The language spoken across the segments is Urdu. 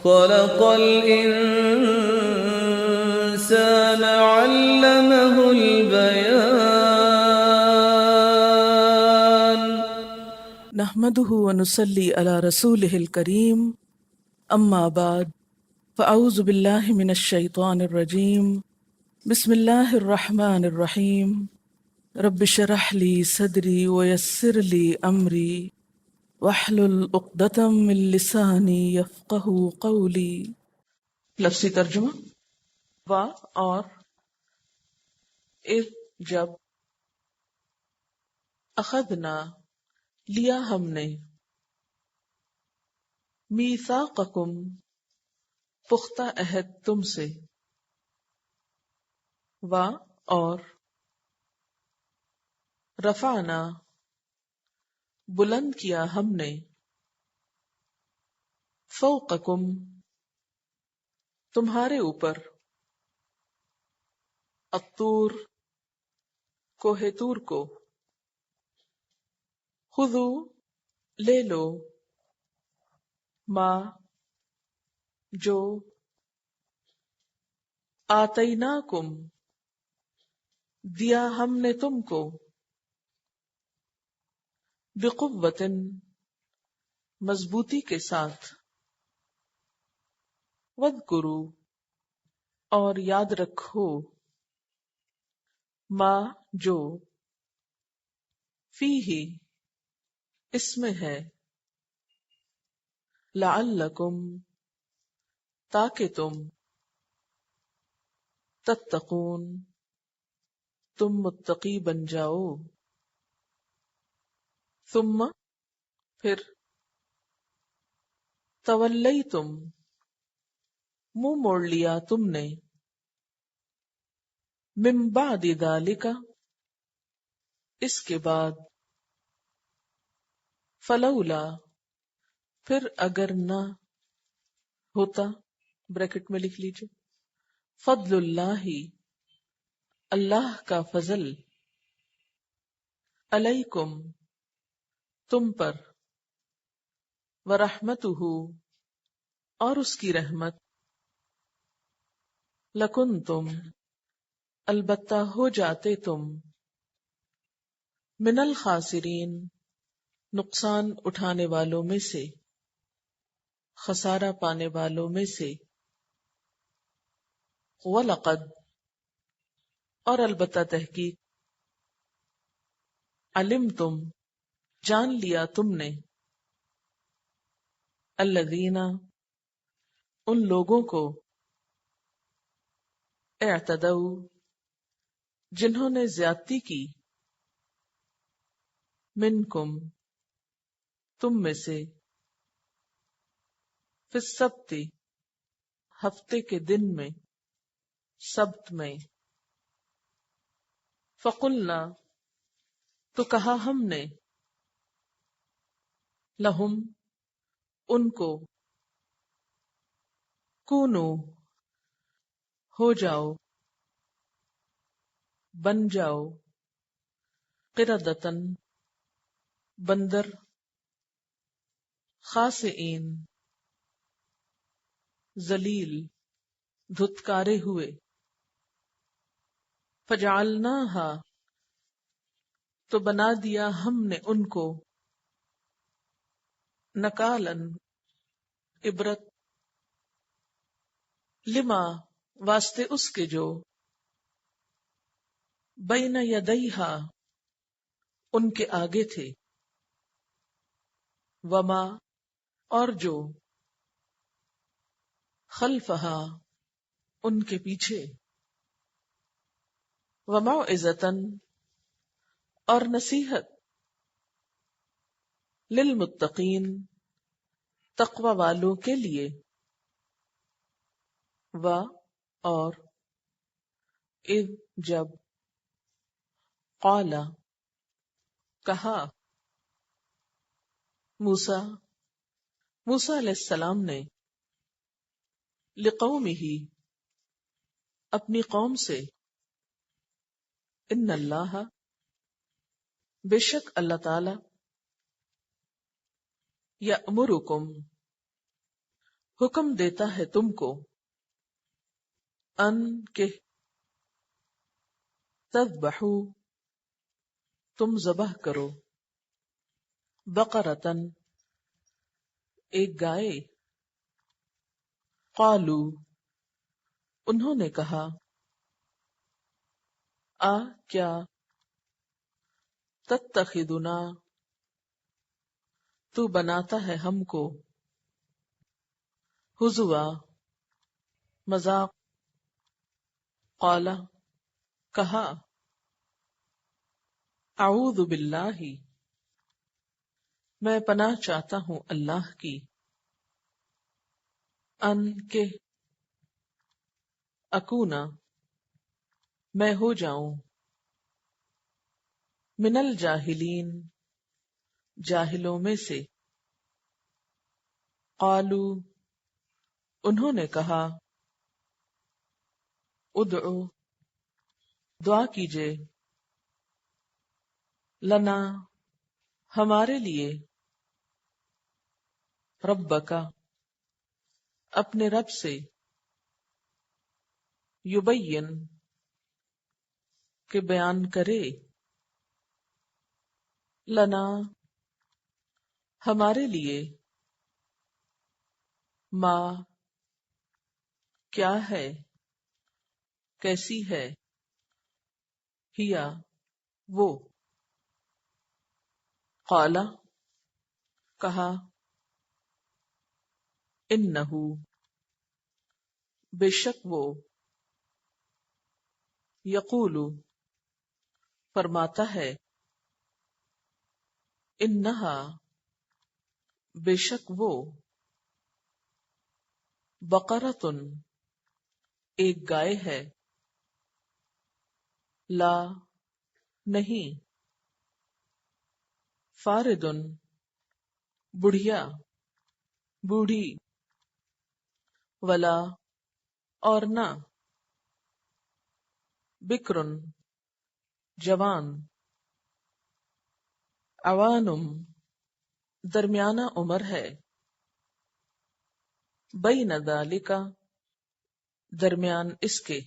خلق الإنسان علمه البيان نحمده ونصلي على رسوله الكريم اما بعد فاعوذ بالله من الشيطان الرجيم بسم الله الرحمن الرحيم رب اشرح لي صدري ويسر لي امري واحلل عقدة من لساني يفقهوا قولي۔ لفظی ترجمہ، وا اور اذ جب، اخذنا لیا ہم نے، میثاقکم پختہ عہد تم سے، وا اور رفعنا بلند کیا ہم نے، فوقکم تمہارے اوپر، الطور کوہ طور کو، خذو لے لو، ما جو، آتیناکم دیا ہم نے تم کو، بقوۃ مضبوطی کے ساتھ، واذکروا اور یاد رکھو، ما جو، فیہ اس میں ہے، لعلکم تاکہ تم، تتقون تم متقی بن جاؤ، ثم پھر، تولیتم منہ موڑ لیا تم نے، من بعد ذالک اس کے بعد، فلولا پھر اگر نہ ہوتا، بریکٹ میں لکھ لیجیے، فضل اللہ اللہ کا فضل، علیکم تم پر، ورحمتہ اور اس کی رحمت، لکنتم البتہ ہو جاتے تم، من الخاسرین نقصان اٹھانے والوں میں سے، خسارہ پانے والوں میں سے، وَلَقَدْ اور البتہ تحقیق، علمتم جان لیا تم نے، الذین ان لوگوں کو، اعتدوا جنہوں نے زیادتی کی، منکم تم میں سے، فی السبت ہفتے کے دن میں، سبت میں، فقلنا تو کہا ہم نے، لہم ان کو، کونو ہو جاؤ، بن جاؤ، قردۃً بندر، خاسئین ذلیل دھتکارے ہوئے، فجعلناہا تو بنا دیا ہم نے ان کو، نکالاً عبرت، لما واسطے اس کے جو، بین یدیہا ان کے آگے تھے، وما اور جو، خلفہا ان کے پیچھے، وموعظۃً اور نصیحت، للمتقین تقوی والوں کے لیے، و اور اذ جب، قال کہا، موسیٰ علیہ السلام نے، لقومہ اپنی قوم سے، ان اللہ بے شک اللہ تعالی، یأمرکم حکم دیتا ہے تم کو ان کہ تذبحو تم ذبح کرو بقرتن ایک گائے قالو انہوں نے کہا کیا تتخذنا تو بناتا ہے ہم کو ہزوا مذاق قال کہا اعوذ باللہ میں پناہ چاہتا ہوں اللہ کی ان کے اکونا میں ہو جاؤں من الجاہلین جاہلوں میں سے قالو انہوں نے کہا ادعو دعا کیجئے لنا ہمارے لیے ربکا اپنے رب سے یبین کہ بیان کرے لنا ہمارے لیے ما کیا ہے کیسی ہے ہیا وہ قالا کہا انہو بے شک وہ یقول فرماتا ہے انہا بے شک وہ بقرتن ایک گائے ہے لا نہیں فاردن بڑھیا بوڑھی ولا اور نہ بکرن جوان عوانم درمیانہ عمر ہے بین ذالک درمیان اس کے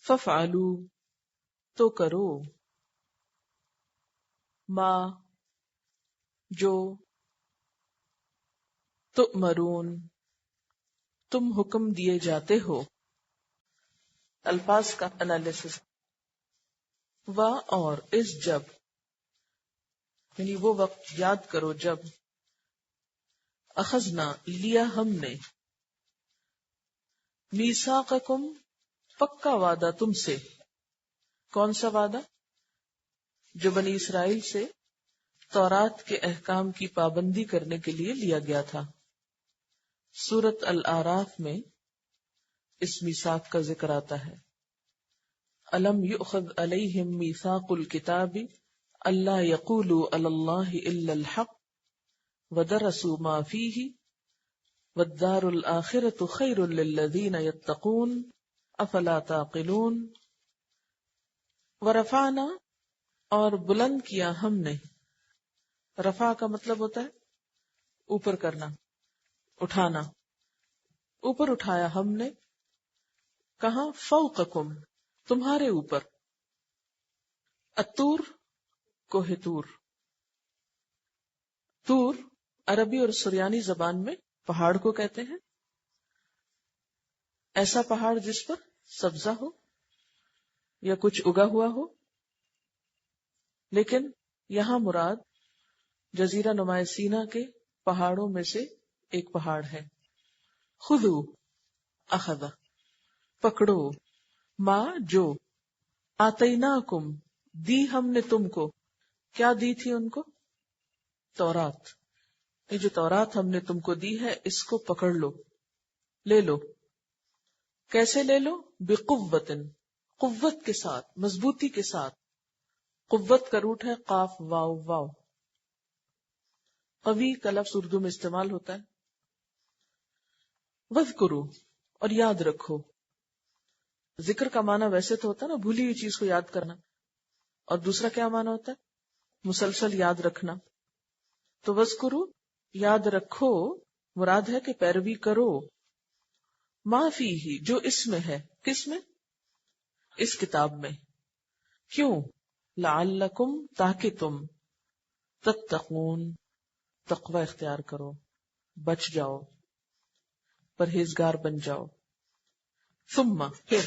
ففعلوا تو کرو ما جو تؤمرون تم حکم دیے جاتے ہو الفاظ کا انالیسس وا اور اس جب یعنی وہ وقت یاد کرو جب اخذنا لیا ہم نے میثاقکم پکا وعدہ تم سے کون سا وعدہ جو بنی اسرائیل سے تورات کے احکام کی پابندی کرنے کے لیے لیا گیا تھا سورۃ الاعراف میں اس میثاق کا ذکر آتا ہے الم یؤخذ علیہم میثاق الکتاب اللہ یقولوا علی اللہ الا الحق ودرسوا ما فیہ والدار الآخرۃ خیر للذین یتقون افلا تعقلون ورفعنا اور بلند کیا ہم نے رفع کا مطلب ہوتا ہے اوپر کرنا اٹھانا اوپر اٹھایا ہم نے کہاں فوقکم تمہارے اوپر الطور کوہ طور طور عربی اور سریانی زبان میں پہاڑ کو کہتے ہیں ایسا پہاڑ جس پر سبزہ ہو یا کچھ اگا ہوا ہو لیکن یہاں مراد جزیرہ نما سینا کے پہاڑوں میں سے ایک پہاڑ ہے خذو اخذ پکڑو ما جو آتیناکم دی ہم نے تم کو کیا دی تھی ان کو تورات یہ جو تورات ہم نے تم کو دی ہے اس کو پکڑ لو لے لو کیسے لے لو بقوت قوت کے ساتھ مضبوطی کے ساتھ قوت کا روٹ ہے قاف واو واو قوی کا لفظ اردو میں استعمال ہوتا ہے وذکرو اور یاد رکھو ذکر کا معنی ویسے تو ہوتا ہے نا بھولی ہوئی چیز کو یاد کرنا اور دوسرا کیا معنی ہوتا ہے مسلسل یاد رکھنا تو وذکرو یاد رکھو مراد ہے کہ پیروی کرو ما فیہ جو اس میں ہے. کس میں؟ اس کتاب میں. کیوں؟ لعلکم تاکہ تم تتقون تقوی اختیار کرو، بچ جاؤ، پرہیزگار بن جاؤ. ثم پھر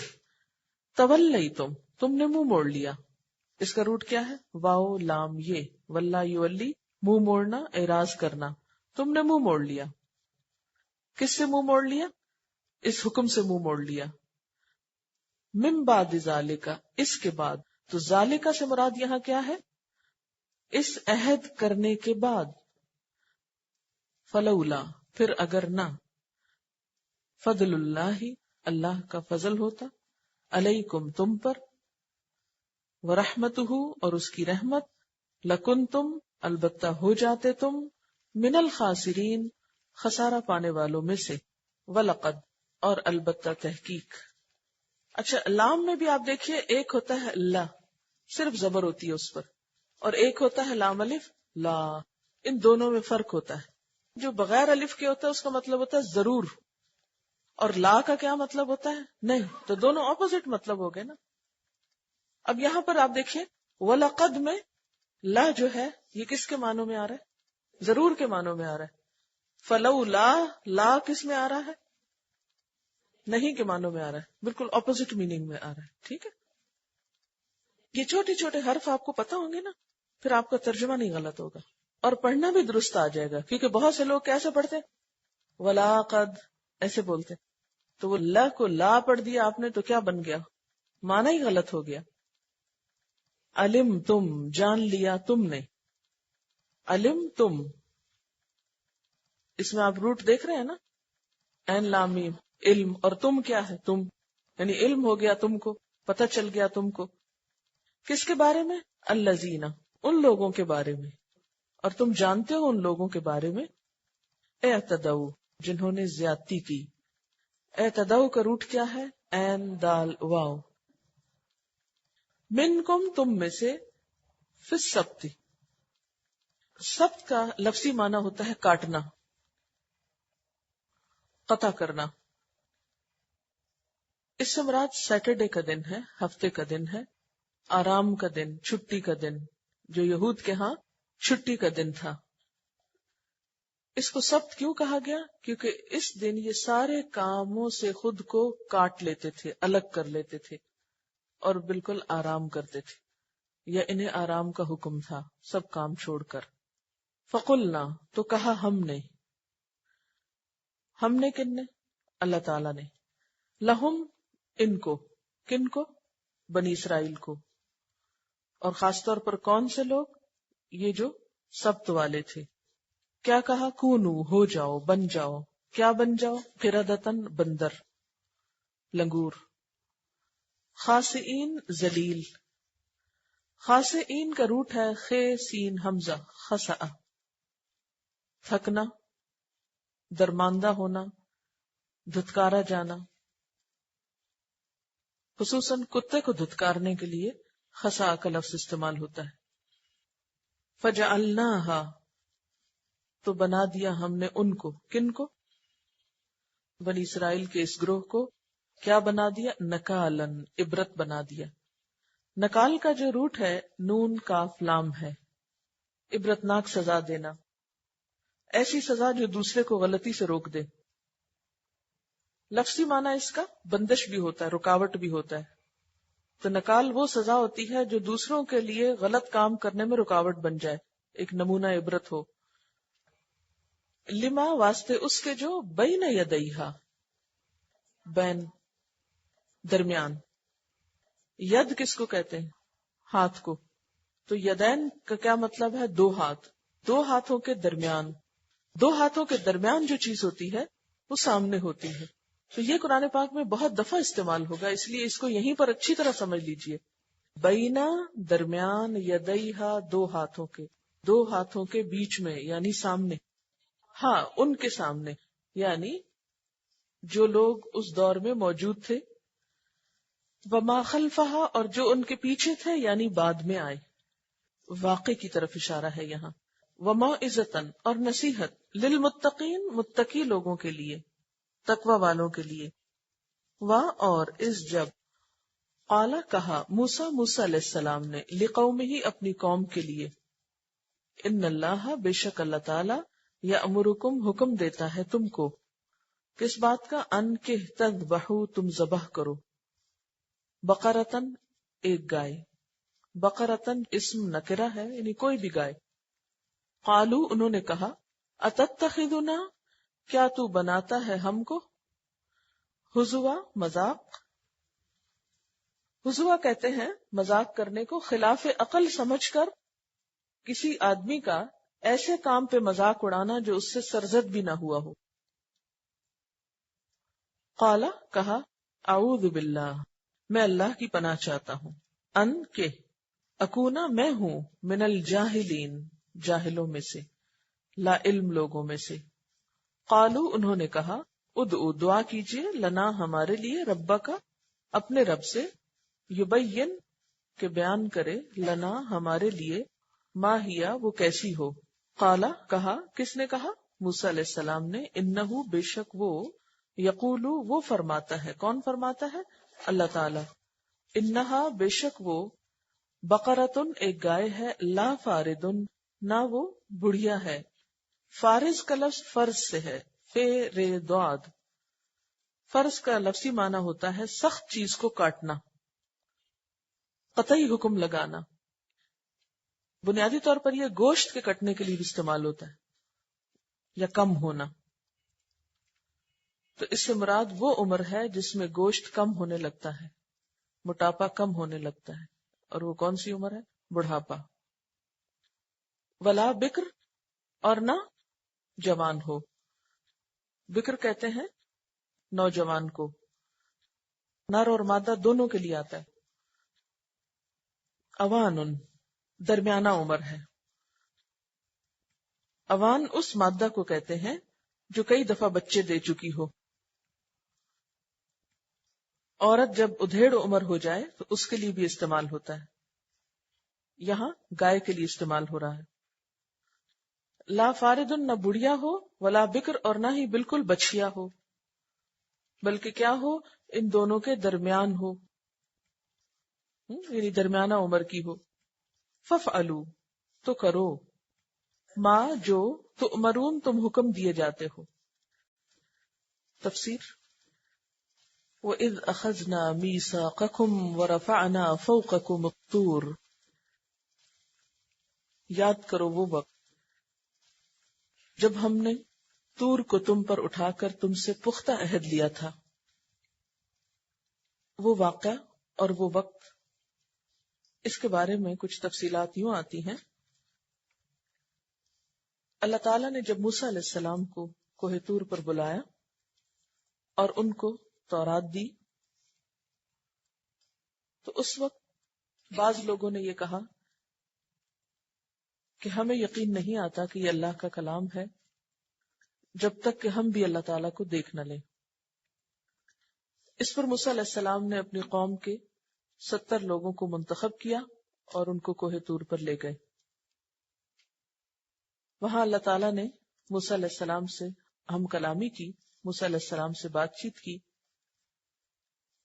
تولیتم تم نے منہ موڑ لیا. اس کا روٹ کیا ہے؟ واو لام یہ واللہ یولی منہ موڑنا، اعراض کرنا. تم نے منہ موڑ لیا. کس سے منہ موڑ لیا؟ اس حکم سے منہ موڑ لیا. من بعد ذالکا اس کے بعد. تو ذالکا سے مراد یہاں کیا ہے؟ اس عہد کرنے کے بعد. فلولا پھر اگر نہ، فضل اللہ اللہ کا فضل ہوتا، علیکم تم پر، ورحمتہ اور اس کی رحمت، لکنتم البتہ ہو جاتے تم، من الخاسرین خسارہ پانے والوں میں سے، ولقد اور البتہ تحقیق. اچھا لام میں بھی آپ دیکھیے ایک ہوتا ہے اللہ، صرف زبر ہوتی ہے اس پر، اور ایک ہوتا ہے لام الف لا. ان دونوں میں فرق ہوتا ہے. جو بغیر الف کے ہوتا ہے اس کا مطلب ہوتا ہے ضرور، اور لا کا کیا مطلب ہوتا ہے؟ نہیں. تو دونوں اپوزٹ مطلب ہو گئے نا. اب یہاں پر آپ دیکھیے وَلَقَدْ میں لا جو ہے یہ کس کے معنوں میں آ رہا ہے؟ ضرور کے معنوں میں آ رہا ہے. فَلَوْلَا لا کس میں آ رہا ہے؟ نہیں کے معنوں میں آ رہا ہے. بالکل اپوزٹ میننگ میں آ رہا ہے. ٹھیک ہے، یہ چھوٹے چھوٹے حرف آپ کو پتا ہوں گے نا، پھر آپ کا ترجمہ نہیں غلط ہوگا اور پڑھنا بھی درست آ جائے گا. کیونکہ بہت سے لوگ کیسے پڑھتے وَلَقَدْ ایسے بولتے، تو وہ لا کو لا پڑھ دیا آپ نے تو کیا بن گیا؟ معنی ہی غلط ہو گیا. علم تم جان لیا تم نے، علم تم اس میں آپ روٹ دیکھ رہے ہیں نا، این لام میم علم، اور تم کیا ہے؟ تم، یعنی علم ہو گیا تم کو، پتہ چل گیا تم کو. کس کے بارے میں؟ الذین ان لوگوں کے بارے میں، اور تم جانتے ہو ان لوگوں کے بارے میں اعتدوا جنہوں نے زیادتی کی. اعتدوا کا روٹ کیا ہے؟ این دال واو. منکم تم میں سے، فی السبت سبت کا لفظی معنی ہوتا ہے کاٹنا، قطع کرنا. اس سے مراد سیٹرڈے کا دن ہے، ہفتے کا دن ہے، آرام کا دن، چھٹی کا دن، جو یہود کے ہاں چھٹی کا دن تھا. اس کو سبت کیوں کہا گیا؟ کیونکہ اس دن یہ سارے کاموں سے خود کو کاٹ لیتے تھے، الگ کر لیتے تھے اور بالکل آرام کرتے تھے، یا انہیں آرام کا حکم تھا سب کام چھوڑ کر. فقلنا تو کہا ہم نے کن نے؟ اللہ تعالی نے. لہم ان کو، کن کو؟ بنی اسرائیل کو. اور خاص طور پر کون سے لوگ؟ یہ جو سبت والے تھے. کیا کہا؟ کونو ہو جاؤ، بن جاؤ. کیا بن جاؤ؟ قردتن بندر، لنگور. خاسئین ذلیل. خاسئین کا روٹ ہے خے سین حمزہ خسأ، تھکنا، درماندہ ہونا، دھتکارا جانا. خصوصاً کتے کو دھتکارنے کے لیے خسا کا لفظ استعمال ہوتا ہے. فجعلناها تو بنا دیا ہم نے ان کو، کن کو؟ بنی اسرائیل کے اس گروہ کو. کیا بنا دیا؟ نکالن عبرت بنا دیا. نکال کا جو روٹ ہے نون کاف لام ہے، عبرتناک سزا دینا، ایسی سزا جو دوسرے کو غلطی سے روک دے. لفظی معنی اس کا بندش بھی ہوتا ہے، رکاوٹ بھی ہوتا ہے. تو نکال وہ سزا ہوتی ہے جو دوسروں کے لیے غلط کام کرنے میں رکاوٹ بن جائے، ایک نمونہ عبرت ہو. لما واسطے اس کے جو بین یدیہا، بین درمیان. ید کس کو کہتے ہیں؟ ہاتھ کو. تو یدین کا کیا مطلب ہے؟ دو ہاتھ. دو ہاتھوں کے درمیان. دو ہاتھوں کے درمیان جو چیز ہوتی ہے وہ سامنے ہوتی ہے. تو یہ قرآن پاک میں بہت دفعہ استعمال ہوگا، اس لیے اس کو یہیں پر اچھی طرح سمجھ لیجئے. بینا درمیان، یدیہا دو ہاتھوں کے، دو ہاتھوں کے بیچ میں یعنی سامنے. ہاں ان کے سامنے یعنی جو لوگ اس دور میں موجود تھے. وما خلفہا اور جو ان کے پیچھے تھے یعنی بعد میں آئے. واقع کی طرف اشارہ ہے یہاں. وموعظۃ اور نصیحت، للمتقین متقی لوگوں کے لیے، تقوی والوں کے لیے، اور اس جب قال کہا موسیٰ علیہ السلام نے لقومہ اپنی قوم کے لیے، ان اللہ بے شک اللہ تعالی یأمرکم حکم دیتا ہے تم کو، کس بات کا؟ ان کہ تذبحوا تم ذبح کرو، بقرتن ایک گائے، بقرتن اسم نکرہ ہے یعنی کوئی بھی گائے، قالو انہوں نے کہا اتتخذنا کیا تو بناتا ہے ہم کو، ہزوا مذاق، ہزوا کہتے ہیں مذاق کرنے کو، خلاف عقل سمجھ کر کسی آدمی کا ایسے کام پہ مذاق اڑانا جو اس سے سرزد بھی نہ ہوا ہو۔ قالا کہا اعوذ باللہ میں اللہ کی پناہ چاہتا ہوں، ان کے اکونا میں ہوں، من الجاہلین جاہلوں میں سے، لا علم لوگوں میں سے۔ قالو انہوں نے کہا ادعو دعا کیجئے، لنا ہمارے لیے، ربا کا اپنے رب سے، یبین کہ بیان کرے، لنا ہمارے لیے، ما ہیا وہ کیسی ہو۔ قالا کہا، کس نے کہا؟ موسیٰ علیہ السلام نے، انہو بے شک وہ، یقولو وہ فرماتا ہے، کون فرماتا ہے؟ اللہ تعالی، انہا بے شک وہ، بقرتن ایک گائے ہے، لا فاردن نہ وہ بڑھیا ہے، فارز کا لفظ فرض سے ہے، فیرداد، فرض کا لفظی معنی ہوتا ہے سخت چیز کو کاٹنا، قطعی حکم لگانا، بنیادی طور پر یہ گوشت کے کٹنے کے لیے بھی استعمال ہوتا ہے، یا کم ہونا۔ تو اس سے مراد وہ عمر ہے جس میں گوشت کم ہونے لگتا ہے، موٹاپا کم ہونے لگتا ہے، اور وہ کون سی عمر ہے؟ بڑھاپا۔ ولا بکر اور نہ جوان ہو، بکر کہتے ہیں نوجوان کو، نر اور مادہ دونوں کے لیے آتا ہے۔ اوان درمیانہ عمر ہے، اوان اس مادہ کو کہتے ہیں جو کئی دفعہ بچے دے چکی ہو۔ عورت جب ادھیڑ عمر ہو جائے تو اس کے لیے بھی استعمال ہوتا ہے، یہاں گائے کے لیے استعمال ہو رہا ہے۔ لا فاردن نہ بڑھیا ہو، ولا بکر اور نہ ہی بالکل بچیا ہو، بلکہ کیا ہو؟ ان دونوں کے درمیان ہو، یعنی درمیانہ عمر کی ہو۔ ففعلوا تو کرو، ما جو تؤمرون تم حکم دیے جاتے ہو۔ تفسیر، وَإِذْ أَخَذْنَا مِيثَاقَكُمْ وَرَفَعْنَا فَوْقَكُمُ الطُّورَ، یاد کرو وہ وقت جب ہم نے طور کو تم پر اٹھا کر تم سے پختہ عہد لیا تھا۔ وہ واقعہ اور وہ وقت، اس کے بارے میں کچھ تفصیلات یوں آتی ہیں۔ اللہ تعالیٰ نے جب موسیٰ علیہ السلام کو کوہ طور پر بلایا اور ان کو تورات دی، تو اس وقت بعض لوگوں نے یہ کہا کہ ہمیں یقین نہیں آتا کہ یہ اللہ کا کلام ہے جب تک کہ ہم بھی اللہ تعالیٰ کو دیکھ نہ لیں۔ اس پر موسیٰ علیہ السلام نے اپنی قوم کے 70 لوگوں کو منتخب کیا اور ان کو کوہ طور پر لے گئے۔ وہاں اللہ تعالیٰ نے موسیٰ علیہ السلام سے ہم کلامی کی، موسیٰ علیہ السلام سے بات چیت کی،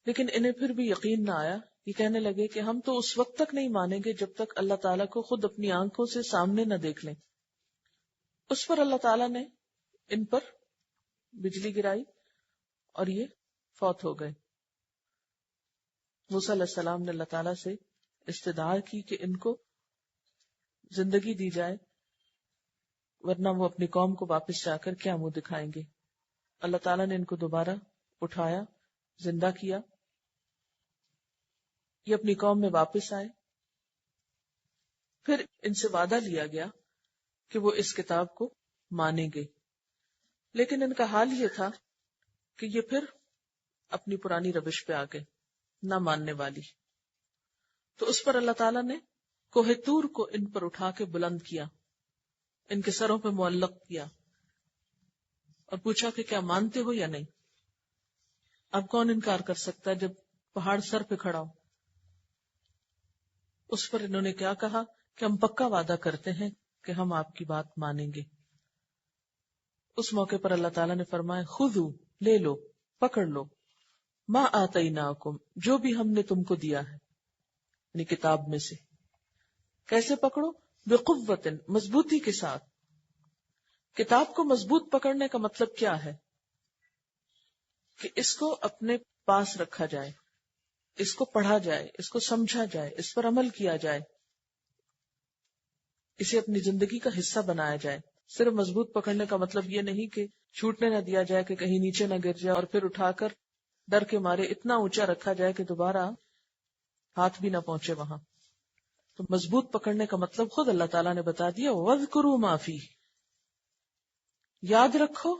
لیکن انہیں پھر بھی یقین نہ آیا۔ یہ کہنے لگے کہ ہم تو اس وقت تک نہیں مانیں گے جب تک اللہ تعالیٰ کو خود اپنی آنکھوں سے سامنے نہ دیکھ لیں۔ اس پر اللہ تعالیٰ نے ان پر بجلی گرائی اور یہ فوت ہو گئے۔ موسیٰ علیہ السلام نے اللہ تعالیٰ سے استدعا کی کہ ان کو زندگی دی جائے، ورنہ وہ اپنی قوم کو واپس جا کر کیا منہ دکھائیں گے۔ اللہ تعالیٰ نے ان کو دوبارہ اٹھایا، زندہ کیا، یہ اپنی قوم میں واپس آئے۔ پھر ان سے وعدہ لیا گیا کہ وہ اس کتاب کو مانیں گے، لیکن ان کا حال یہ تھا کہ یہ پھر اپنی پرانی روش پہ آ گئے، نہ ماننے والی۔ تو اس پر اللہ تعالیٰ نے کوہ طور کو ان پر اٹھا کے بلند کیا، ان کے سروں پہ معلق کیا اور پوچھا کہ کیا مانتے ہو یا نہیں؟ اب کون انکار کر سکتا ہے جب پہاڑ سر پہ کھڑا ہو؟ اس پر انہوں نے کیا کہا کہ ہم پکا وعدہ کرتے ہیں کہ ہم آپ کی بات مانیں گے. اس موقع پر اللہ تعالیٰ نے فرمایا خذو، لے لو، پکڑ لو، ما آتیناکم، جو بھی ہم نے تم کو دیا ہے، یعنی کتاب میں سے. کیسے پکڑو؟ بقوت، مضبوطی کے ساتھ. کتاب کو مضبوط پکڑنے کا مطلب کیا ہے؟ کہ اس کو اپنے پاس رکھا جائے، اس کو پڑھا جائے، اس کو سمجھا جائے، اس پر عمل کیا جائے، اسے اپنی زندگی کا حصہ بنایا جائے. صرف مضبوط پکڑنے کا مطلب یہ نہیں کہ چھوٹنے نہ دیا جائے، کہ کہیں نیچے نہ گر جائے اور پھر اٹھا کر ڈر کے مارے اتنا اونچا رکھا جائے کہ دوبارہ ہاتھ بھی نہ پہنچے وہاں. تو مضبوط پکڑنے کا مطلب خود اللہ تعالیٰ نے بتا دیا، وَاذْكُرُوا مَا فِيهِ، یاد رکھو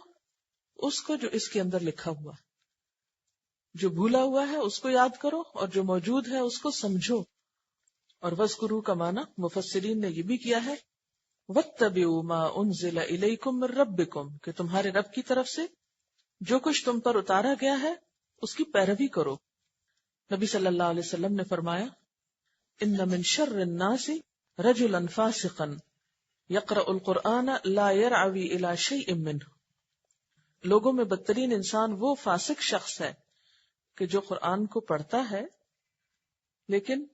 اس کو جو اس کے اندر لکھا ہوا، جو بھولا ہوا ہے اس کو یاد کرو، اور جو موجود ہے اس کو سمجھو. اور وَاذْكُرُوا کا معنی مفسرین نے یہ بھی کیا ہے وَاتَّبِعُوا مَا أُنزِلَ إِلَيْكُم مِّن رَبِّكُم، کہ تمہارے رب کی طرف سے جو کچھ تم پر اتارا گیا ہے اس کی پیروی کرو. نبی صلی اللہ علیہ وسلم نے فرمایا ان من شر الناس رجلا فاسقا یقرأ القرآن لا يرعوی الى شیء منہ، لوگوں میں بدترین انسان وہ فاسق شخص ہے کہ جو قرآن کو پڑھتا ہے لیکن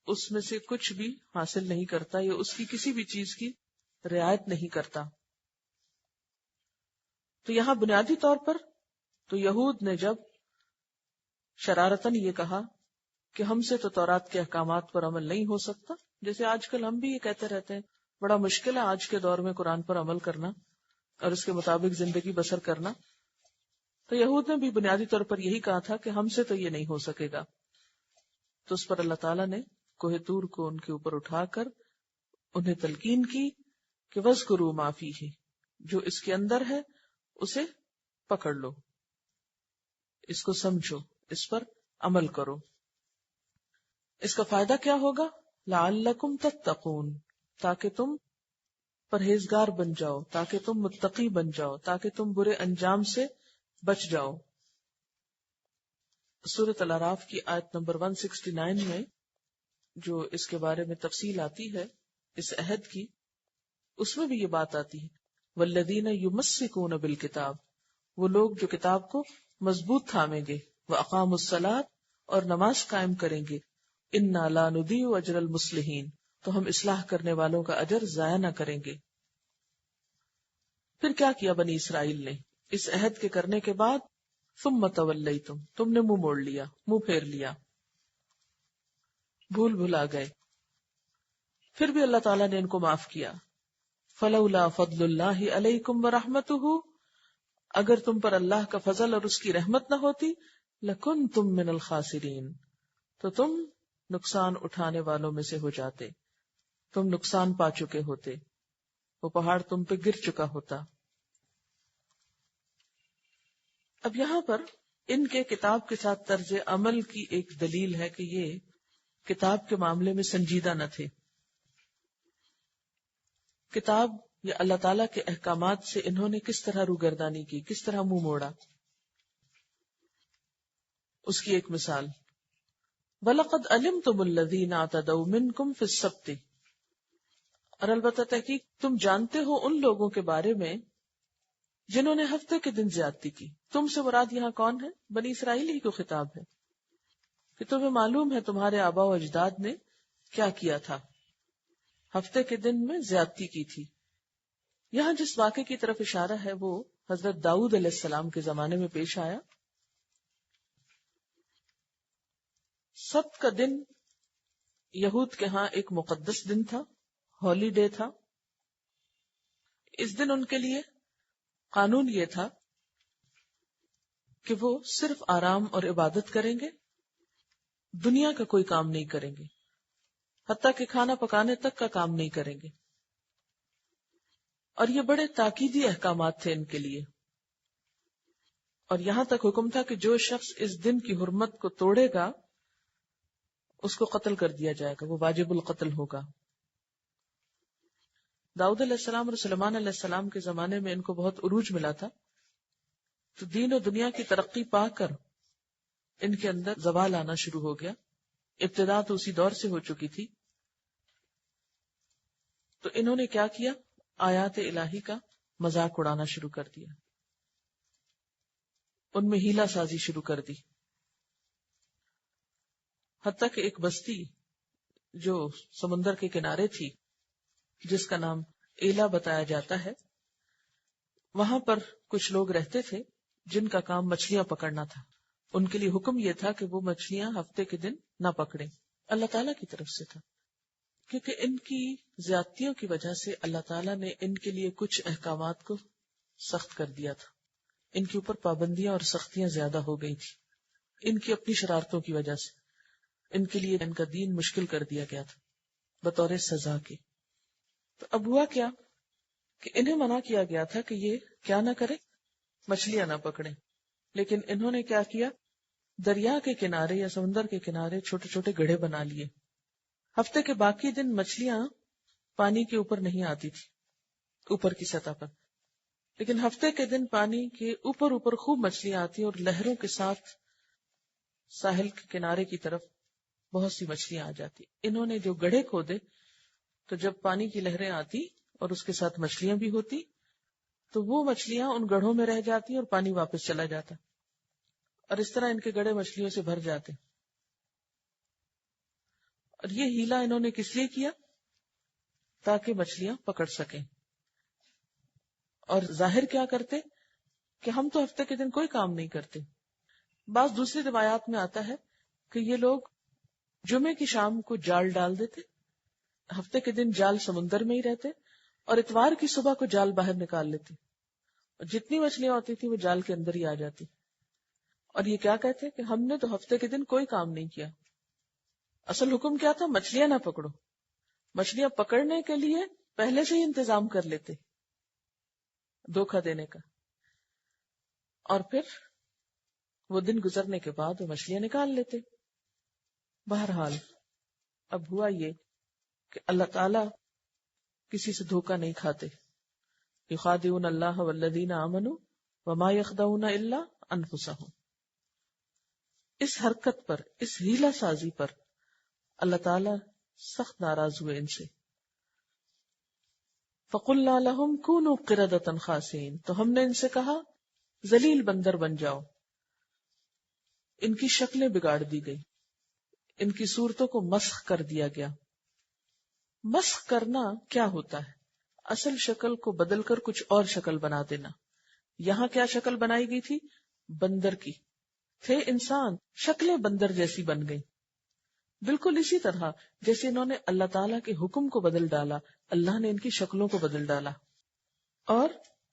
اس میں سے کچھ بھی حاصل نہیں کرتا یا اس کی کسی بھی چیز کی رعایت نہیں کرتا. تو یہاں بنیادی طور پر تو یہود نے جب شرارتاً یہ کہا کہ ہم سے تو تورات کے احکامات پر عمل نہیں ہو سکتا، جیسے آج کل ہم بھی یہ کہتے رہتے ہیں بڑا مشکل ہے آج کے دور میں قرآن پر عمل کرنا اور اس کے مطابق زندگی بسر کرنا. تو یہود نے بھی بنیادی طور پر یہی کہا تھا کہ ہم سے تو یہ نہیں ہو سکے گا. تو اس پر اللہ تعالیٰ نے کوہ طور کو ان کے اوپر اٹھا کر انہیں تلقین کی کہ وَاذْكُرُوا مَا فِيهِ، جو اس کے اندر ہے اسے پکڑ لو، اس کو سمجھو، اس پر عمل کرو. اس کا فائدہ کیا ہوگا؟ لعلکم تتقون، تاکہ تم پرہیزگار بن جاؤ، تاکہ تم متقی بن جاؤ، تاکہ تم برے انجام سے بچ جاؤ. سورۃ الاعراف کی آیت نمبر 169 میں جو اس کے بارے میں تفصیل آتی ہے اس عہد کی، اس میں بھی یہ بات آتی ہے والذین یمسکون بالکتاب، وہ لوگ جو کتاب کو مضبوط تھامیں گے، واقاموا الصلاۃ، اور نماز قائم کریں گے، انا لا نضیع اجر المصلحین، تو ہم اصلاح کرنے والوں کا اجر ضائع نہ کریں گے. پھر کیا کیا بنی اسرائیل نے اس عہد کے کرنے کے بعد؟ ثم تولیتم، تم نے منہ موڑ لیا، منہ پھیر لیا، بھول بھلا گئے. پھر بھی اللہ تعالیٰ نے ان کو معاف کیا. فلولا فضل اللہ علیکم ورحمتہ، اگر تم پر اللہ کا فضل اور اس کی رحمت نہ ہوتی، لکنتم من الخاسرین، تو تم نقصان اٹھانے والوں میں سے ہو جاتے، تم نقصان پا چکے ہوتے، وہ پہاڑ تم پہ گر چکا ہوتا. اب یہاں پر ان کے کتاب کے ساتھ طرز عمل کی ایک دلیل ہے کہ یہ کتاب کے معاملے میں سنجیدہ نہ تھے. کتاب یا اللہ تعالیٰ کے احکامات سے انہوں نے کس طرح روگردانی کی، کس طرح منہ موڑا. اس کی ایک مثال وَلَقَدْ عَلِمْتُمُ الَّذِينَ اعْتَدَوْا مِنْكُمْ فِي السَّبْتِ، اور البتہ تحقیق تم جانتے ہو ان لوگوں کے بارے میں جنہوں نے ہفتے کے دن زیادتی کی. تم سے مراد یہاں کون ہے؟ بنی اسرائیل ہی کو خطاب ہے کہ تمہیں معلوم ہے تمہارے آبا و اجداد نے کیا کیا تھا، ہفتے کے دن میں زیادتی کی تھی. یہاں جس واقعے کی طرف اشارہ ہے وہ حضرت داؤد علیہ السلام کے زمانے میں پیش آیا. سبت کا دن یہود کے ہاں ایک مقدس دن تھا، ہولی ڈے تھا. اس دن ان کے لیے قانون یہ تھا کہ وہ صرف آرام اور عبادت کریں گے، دنیا کا کوئی کام نہیں کریں گے، حتیٰ کہ کھانا پکانے تک کا کام نہیں کریں گے. اور یہ بڑے تاکیدی احکامات تھے ان کے لیے. اور یہاں تک حکم تھا کہ جو شخص اس دن کی حرمت کو توڑے گا اس کو قتل کر دیا جائے گا، وہ واجب القتل ہوگا. داؤد علیہ السلام اور سلیمان علیہ السلام کے زمانے میں ان کو بہت عروج ملا تھا، تو دین و دنیا کی ترقی پا کر ان کے اندر زوال آنا شروع ہو گیا. ابتدا تو اسی دور سے ہو چکی تھی. تو انہوں نے کیا کیا؟ آیات الہی کا مذاق اڑانا شروع کر دیا، ان میں ہیلا سازی شروع کر دی، حتیٰ کہ ایک بستی جو سمندر کے کنارے تھی جس کا نام ایلا بتایا جاتا ہے، وہاں پر کچھ لوگ رہتے تھے جن کا کام مچھلیاں پکڑنا تھا. ان کے لیے حکم یہ تھا کہ وہ مچھلیاں ہفتے کے دن نہ پکڑیں، اللہ تعالیٰ کی طرف سے تھا، کیونکہ ان کی زیادتیوں کی وجہ سے اللہ تعالیٰ نے ان کے لیے کچھ احکامات کو سخت کر دیا تھا. ان کے اوپر پابندیاں اور سختیاں زیادہ ہو گئی تھی ان کی اپنی شرارتوں کی وجہ سے. ان کے لیے ان کا دین مشکل کر دیا گیا تھا بطور سزا کے. تو اب ہوا کیا کہ انہیں منع کیا گیا تھا کہ یہ کیا نہ کرے، مچھلیاں نہ پکڑیں، لیکن انہوں نے کیا کیا؟ دریا کے کنارے یا سمندر کے کنارے چھوٹے چھوٹے گڑھے بنا لیے. ہفتے کے باقی دن مچھلیاں پانی کے اوپر نہیں آتی تھی، اوپر کی سطح پر، لیکن ہفتے کے دن پانی کے اوپر اوپر خوب مچھلیاں آتی اور لہروں کے ساتھ ساحل کے کنارے کی طرف بہت سی مچھلیاں آ جاتی. انہوں نے جو گڑھے کھودے تو جب پانی کی لہریں آتی اور اس کے ساتھ مچھلیاں بھی ہوتی تو وہ مچھلیاں ان گڑھوں میں رہ جاتی اور پانی واپس چلا جاتا، اور اس طرح ان کے گڑھے مچھلیوں سے بھر جاتے. اور یہ ہیلا انہوں نے کس لیے کیا؟ تاکہ مچھلیاں پکڑ سکیں. اور ظاہر کیا کرتے کہ ہم تو ہفتے کے دن کوئی کام نہیں کرتے. بعض دوسری روایات میں آتا ہے کہ یہ لوگ جمعے کی شام کو جال ڈال دیتے، ہفتے کے دن جال سمندر میں ہی رہتے، اور اتوار کی صبح کو جال باہر نکال لیتے، اور جتنی مچھلیاں ہوتی تھی وہ جال کے اندر ہی آ جاتی. اور یہ کیا کہتے کہ ہم نے تو ہفتے کے دن کوئی کام نہیں کیا. اصل حکم کیا تھا؟ مچھلیاں نہ پکڑو. مچھلیاں پکڑنے کے لیے پہلے سے ہی انتظام کر لیتے دھوکہ دینے کا، اور پھر وہ دن گزرنے کے بعد وہ مچھلیاں نکال لیتے. بہرحال اب ہوا یہ کہ اللہ تعالی کسی سے دھوکہ نہیں کھاتے. یخادعون اللہ والذین آمنوا وما یخدعون الا انفسهم. اس حرکت پر، اس ہیلا سازی پر اللہ تعالی سخت ناراض ہوئے ان سے. فقلنا لهم كونوا قردة خاسئین، تو ہم نے ان سے کہا ذلیل بندر بن جاؤ. ان کی شکلیں بگاڑ دی گئی، ان کی صورتوں کو مسخ کر دیا گیا. مسخ کرنا کیا ہوتا ہے؟ اصل شکل کو بدل کر کچھ اور شکل بنا دینا. یہاں کیا شکل بنائی گئی تھی؟ بندر کی. تھے انسان، شکلیں بندر جیسی بن گئی. بالکل اسی طرح جیسے انہوں نے اللہ تعالیٰ کے حکم کو بدل ڈالا، اللہ نے ان کی شکلوں کو بدل ڈالا. اور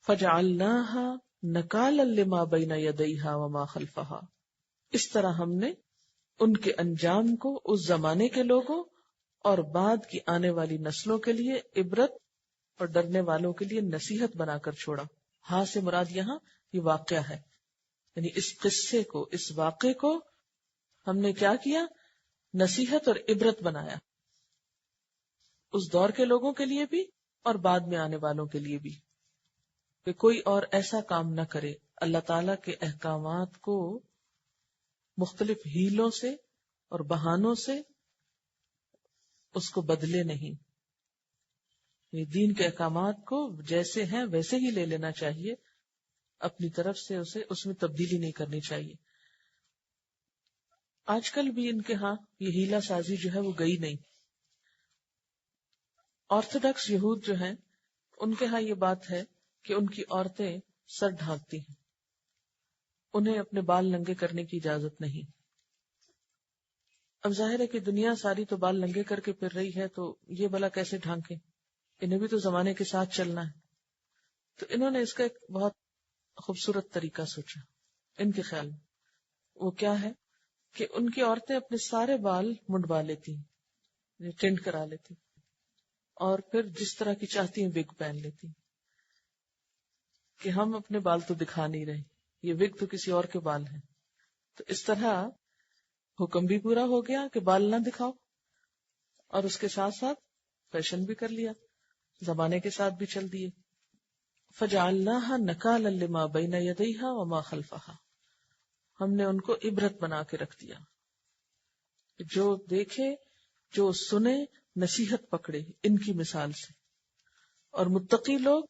فَجَعَلْنَاهَا نَكَالًا لِمَا بَيْنَ يَدَيْهَا وَمَا خَلْفَهَا. اس طرح ہم نے ان کے انجام کو اس زمانے کے لوگوں اور بعد کی آنے والی نسلوں کے لیے عبرت اور ڈرنے والوں کے لیے نصیحت بنا کر چھوڑا. ہاں سے مراد یہاں یہ واقعہ ہے، یعنی اس قصے کو، اس واقعے کو ہم نے کیا کیا؟ نصیحت اور عبرت بنایا، اس دور کے لوگوں کے لیے بھی اور بعد میں آنے والوں کے لیے بھی، کہ کوئی اور ایسا کام نہ کرے، اللہ تعالی کے احکامات کو مختلف ہیلوں سے اور بہانوں سے اس کو بدلے نہیں. یہ دین کے احکامات کو جیسے ہیں ویسے ہی لے لینا چاہیے، اپنی طرف سے اس میں تبدیلی نہیں کرنی چاہیے. آج کل بھی ان کے ہاں یہ ہیلا سازی جو ہے وہ گئی نہیں. آرتھوڈکس یہود جو ہیں ان کے ہاں یہ بات ہے کہ ان کی عورتیں سر ڈھانکتی ہیں، انہیں اپنے بال ننگے کرنے کی اجازت نہیں. اب ظاہر ہے کہ دنیا ساری تو بال ننگے کر کے پھر رہی ہے، تو یہ بلا کیسے ڈھانکے؟ انہیں بھی تو زمانے کے ساتھ چلنا ہے. تو انہوں نے اس کا ایک بہت خوبصورت طریقہ سوچا. ان کے خیال میں وہ کیا ہے کہ ان کی عورتیں اپنے سارے بال منڈوا لیتی ہیں، ٹینڈ کرا لیتی، اور پھر جس طرح کی چاہتی ہیں وگ پہن لیتی، کہ ہم اپنے بال تو دکھا نہیں رہے، یہ وگ تو کسی اور کے بال ہیں. تو اس طرح حکم بھی پورا ہو گیا کہ بال نہ دکھاؤ، اور اس کے ساتھ ساتھ فیشن بھی کر لیا، زمانے کے ساتھ بھی چل دیے. فَجَعَلْنَاهَا نَكَالًا لِمَا بَيْنَ يَدَيْهَا وَمَا خَلْفَهَا. ہم نے ان کو عبرت بنا کے رکھ دیا، جو دیکھے، جو سنے، نصیحت پکڑے ان کی مثال سے. اور متقی لوگ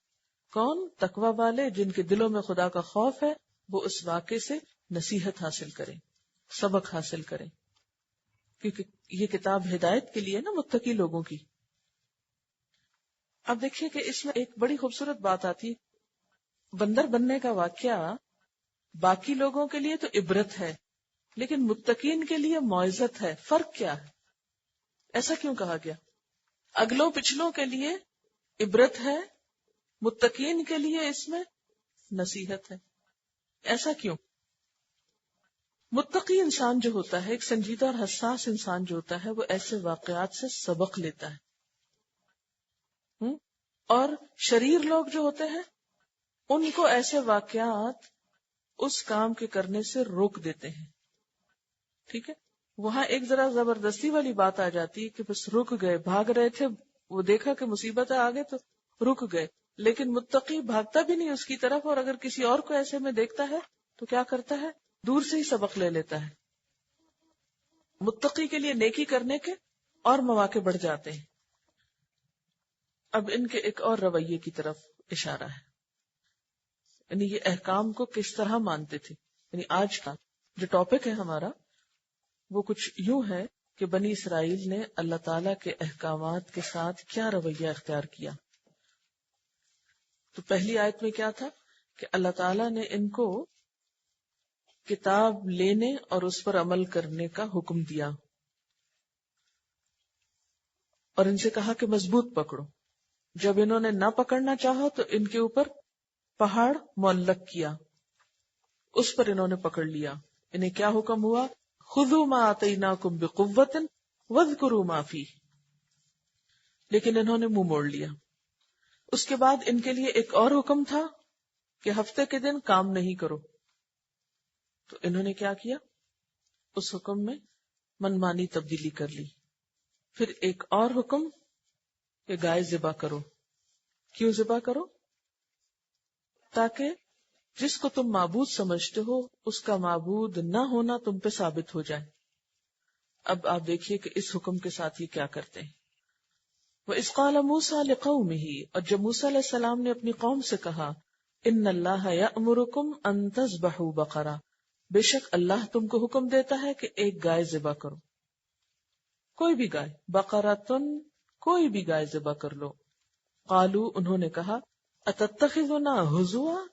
کون؟ تقوی والے جن کے دلوں میں خدا کا خوف ہے، وہ اس واقعے سے نصیحت حاصل کریں، سبق حاصل کریں، کیونکہ یہ کتاب ہدایت کے لیے نا متقی لوگوں کی۔ اب دیکھیے کہ اس میں ایک بڑی خوبصورت بات آتی ہے، بندر بننے کا واقعہ باقی لوگوں کے لیے تو عبرت ہے، لیکن متقین کے لیے موعظت ہے۔ فرق کیا ہے؟ ایسا کیوں کہا گیا؟ اگلوں پچھلوں کے لیے عبرت ہے، متقین کے لیے اس میں نصیحت ہے۔ ایسا کیوں؟ متقی انسان جو ہوتا ہے، ایک سنجیدہ اور حساس انسان جو ہوتا ہے، وہ ایسے واقعات سے سبق لیتا ہے، اور شریر لوگ جو ہوتے ہیں ان کو ایسے واقعات اس کام کے کرنے سے روک دیتے ہیں۔ ٹھیک ہے، وہاں ایک ذرا زبردستی والی بات آ جاتی ہے کہ بس رک گئے، بھاگ رہے تھے، وہ دیکھا کہ مصیبت ہے آگے تو رک گئے، لیکن متقی بھاگتا بھی نہیں اس کی طرف، اور اگر کسی اور کو ایسے میں دیکھتا ہے تو کیا کرتا ہے؟ دور سے ہی سبق لے لیتا ہے۔ متقی کے لیے نیکی کرنے کے اور مواقع بڑھ جاتے ہیں۔ اب ان کے ایک اور رویے کی طرف اشارہ ہے، یعنی یہ احکام کو کس طرح مانتے تھے۔ یعنی آج کا جو ٹاپک ہے ہمارا وہ کچھ یوں ہے کہ بنی اسرائیل نے اللہ تعالی کے احکامات کے ساتھ کیا رویہ اختیار کیا۔ تو پہلی آیت میں کیا تھا کہ اللہ تعالیٰ نے ان کو کتاب لینے اور اس پر عمل کرنے کا حکم دیا، اور ان سے کہا کہ مضبوط پکڑو۔ جب انہوں نے نہ پکڑنا چاہا تو ان کے اوپر پہاڑ معلق کیا، اس پر انہوں نے پکڑ لیا۔ انہیں کیا حکم ہوا؟ خذوا ما آتیناکم بقوۃ واذکروا ما فیہ، لیکن انہوں نے منہ موڑ لیا۔ اس کے بعد ان کے لیے ایک اور حکم تھا کہ ہفتے کے دن کام نہیں کرو، تو انہوں نے کیا کیا؟ اس حکم میں منمانی تبدیلی کر لی۔ پھر ایک اور حکم کہ گائے ذبح کرو۔ کیوں ذبح کرو؟ تاکہ جس کو تم معبود سمجھتے ہو اس کا معبود نہ ہونا تم پہ ثابت ہو جائے۔ اب آپ دیکھیے کہ اس حکم کے ساتھ یہ کیا کرتے ہیں۔ وَإِذْ قَالَ مُوسَىٰ لِقَوْمِهِ، اور جب موسیٰ علیہ السلام نے اپنی قوم سے کہا، إِنَّ اللَّهَ يَأْمُرُكُمْ أَن تَذْبَحُوا بَقَرَةً، بے شک اللہ تم کو حکم دیتا ہے کہ ایک گائے ذبح کرو، کوئی بھی گائے، بقرۃ، کوئی بھی گائے ذبح کر لو۔ قالوا، انہوں نے کہا، أَتَتَّخِذُنَا هُزُوًا،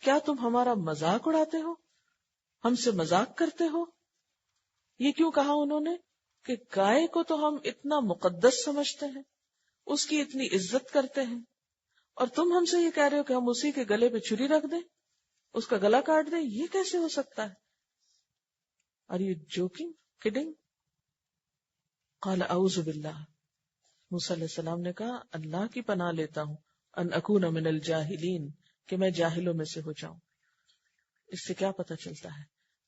کیا تم ہمارا مذاق اڑاتے ہو، ہم سے مذاق کرتے ہو؟ یہ کیوں کہا انہوں نے کہ گائے کو تو ہم اتنا مقدس سمجھتے ہیں، اس کی اتنی عزت کرتے ہیں، اور تم ہم سے یہ کہہ رہے ہو کہ ہم اسی کے گلے پہ چھری رکھ دیں، اس کا گلا کاٹ دیں؟ یہ کیسے ہو سکتا ہے؟ Are you joking? Kidding? قال اعوذ باللہ، موسیٰ علیہ السلام نے کہا اللہ کی پناہ لیتا ہوں، ان اکون من الجاہلین، کہ میں جاہلوں میں سے ہو جاؤں۔ اس سے کیا پتہ چلتا ہے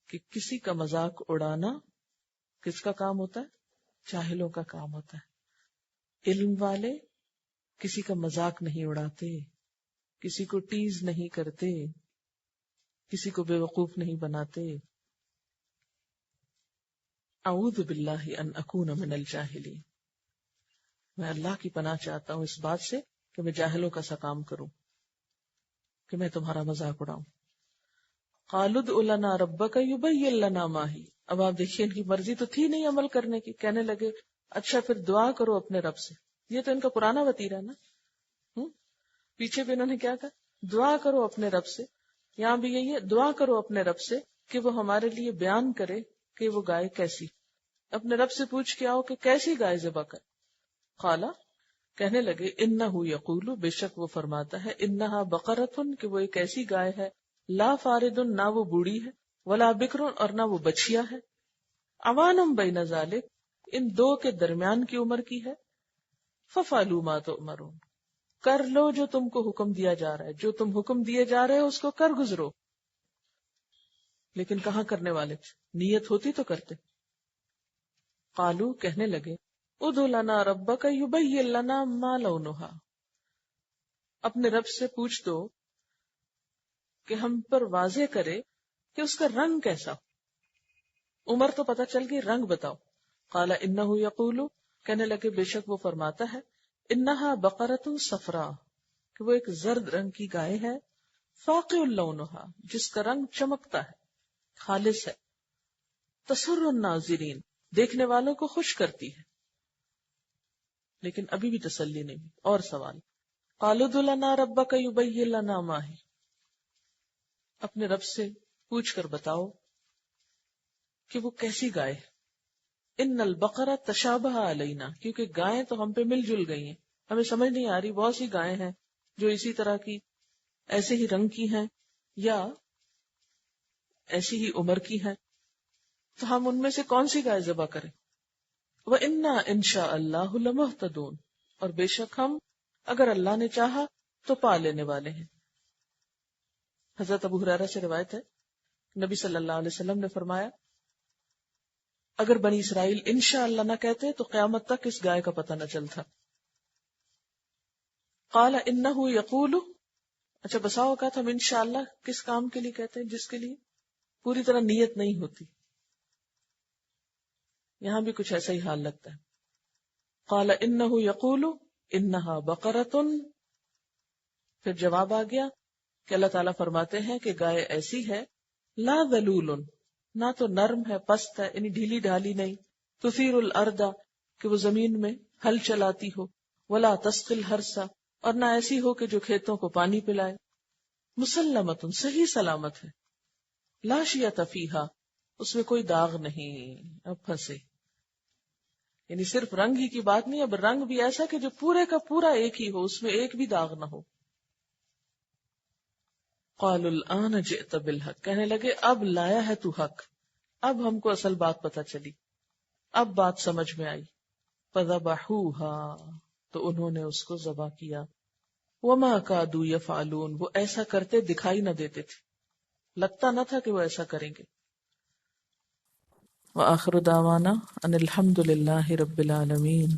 کہ کسی کا مذاق اڑانا کس کا کام ہوتا ہے؟ جاہلوں کا کام ہوتا ہے۔ علم والے کسی کا مذاق نہیں اڑاتے، کسی کو ٹیز نہیں کرتے، کسی کو بے وقوف نہیں بناتے۔ اعوذ باللہ ان اکون من الجاہلین، میں اللہ کی پناہ چاہتا ہوں اس بات سے کہ میں جاہلوں کا سا کام کروں، کہ میں تمہارا مذاق اڑاؤں۔ قالوا ادع لنا ربک یبین لنا ما ہی، اب آپ دیکھیے ان کی مرضی تو تھی نہیں عمل کرنے کی، کہنے لگے اچھا پھر دعا کرو اپنے رب سے۔ یہ تو ان کا پرانا وتیرہ ہے نا، پیچھے بھی انہوں نے کیا کہا؟ دعا کرو اپنے رب سے۔ یہاں بھی یہی ہے، دعا کرو اپنے رب سے کہ وہ ہمارے لیے بیان کرے کہ وہ گائے کیسی، اپنے رب سے پوچھ کے آؤ کہ کیسی گائے ذبح کر۔ قالا، کہنے لگے، انہ یقول، بے شک وہ فرماتا ہے، انہا بقرۃ، کہ وہ ایک ایسی گائے ہے، لا فارد، نہ وہ بوڑھی ہے، ولا بکر، اور نہ وہ بچیا ہے، عوانم بین ذالک، ان دو کے درمیان کی عمر کی ہے، ففعلوا ما تؤمرون، کر لو جو تم کو حکم دیا جا رہا ہے، جو تم حکم دیے جا رہے ہو اس کو کر گزرو۔ لیکن کہاں کرنے والے تھے؟ نیت ہوتی تو کرتے۔ قالو، کہنے لگے، ادع لنا ربک یبین لنا ما لونہا، اپنے رب سے پوچھ دو کہ ہم پر واضح کرے کہ اس کا رنگ کیسا ہو، عمر تو پتہ چل گئی، رنگ بتاؤ۔ قال انہ یقول، کہنے لگے بے شک وہ فرماتا ہے، انہا بقرۃ صفراء، کہ وہ ایک زرد رنگ کی گائے ہے، فاقع لونھا، جس کا رنگ چمکتا ہے، خالص ہے، تسر الناظرین، دیکھنے والوں کو خوش کرتی ہے۔ لیکن ابھی بھی تسلی نہیں، اور سوال، قالوا ادع لنا ربک یبین لنا ما ہی، اپنے رب سے پوچھ کر بتاؤ کہ وہ کیسی گائے ہے۔ ان البقرہ تشابہ علینا، کیونکہ گائیں تو ہم پہ مل جل گئی ہیں، ہمیں سمجھ نہیں آ رہی، بہت سی گائیں ہیں جو اسی طرح کی، ایسے ہی رنگ کی ہیں یا ایسی ہی عمر کی ہیں، تو ہم ان میں سے کون سی گائے ذبح کریں؟ وَإِنَّا إِنشَاءَ اللَّهُ لَمُهْتَدُونَ، اور بے شک ہم اگر اللہ نے چاہا تو پا لینے والے ہیں۔ حضرت ابو ہریرہ سے روایت ہے، نبی صلی اللہ علیہ وسلم نے فرمایا اگر بنی اسرائیل انشاءاللہ نہ کہتے تو قیامت تک اس گائے کا پتہ نہ چلتا۔ قال انہ یقول، اچھا بسا اوقات ہم انشاءاللہ کس کام کے لیے کہتے ہیں جس کے لیے پوری طرح نیت نہیں ہوتی، یہاں بھی کچھ ایسا ہی حال لگتا ہے۔ قال انہ یقول انہا بقرۃ، پھر جواب آ گیا کہ اللہ تعالیٰ فرماتے ہیں کہ گائے ایسی ہے، لا ذلول، نہ تو نرم ہے، پست ہے، یعنی ڈھیلی ڈھالی نہیں، تثیر الارض، کہ وہ زمین میں ہل چلاتی ہو، ولا تسقی الحرث، اور نہ ایسی ہو کہ جو کھیتوں کو پانی پلائے، مسلمۃ، صحیح سلامت ہے، لا شیۃ فیہا، اس میں کوئی داغ نہیں۔ اب پھنسے، یعنی صرف رنگ ہی کی بات نہیں، اب رنگ بھی ایسا کہ جو پورے کا پورا ایک ہی ہو، اس میں ایک بھی داغ نہ ہو۔ قالوا الآن جئت بالحق، کہنے لگے اب لایا ہے تو حق، اب ہم کو اصل بات پتہ چلی، اب بات سمجھ میں آئی۔ فذبحوها، تو انہوں نے اس کو ذبح کیا۔ وما کادوا یفعلون، وہ ایسا کرتے دکھائی نہ دیتے تھے، لگتا نہ تھا کہ وہ ایسا کریں گے۔ وآخر دعوانا ان الحمد للہ رب العالمین۔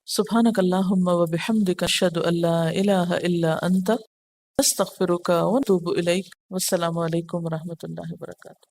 سبحانک اللہم وبحمدک، اشہد ان لا الہ الا انت، استغفرک واتوب الیک۔ والسلام علیکم ورحمۃ اللہ وبرکاتہ۔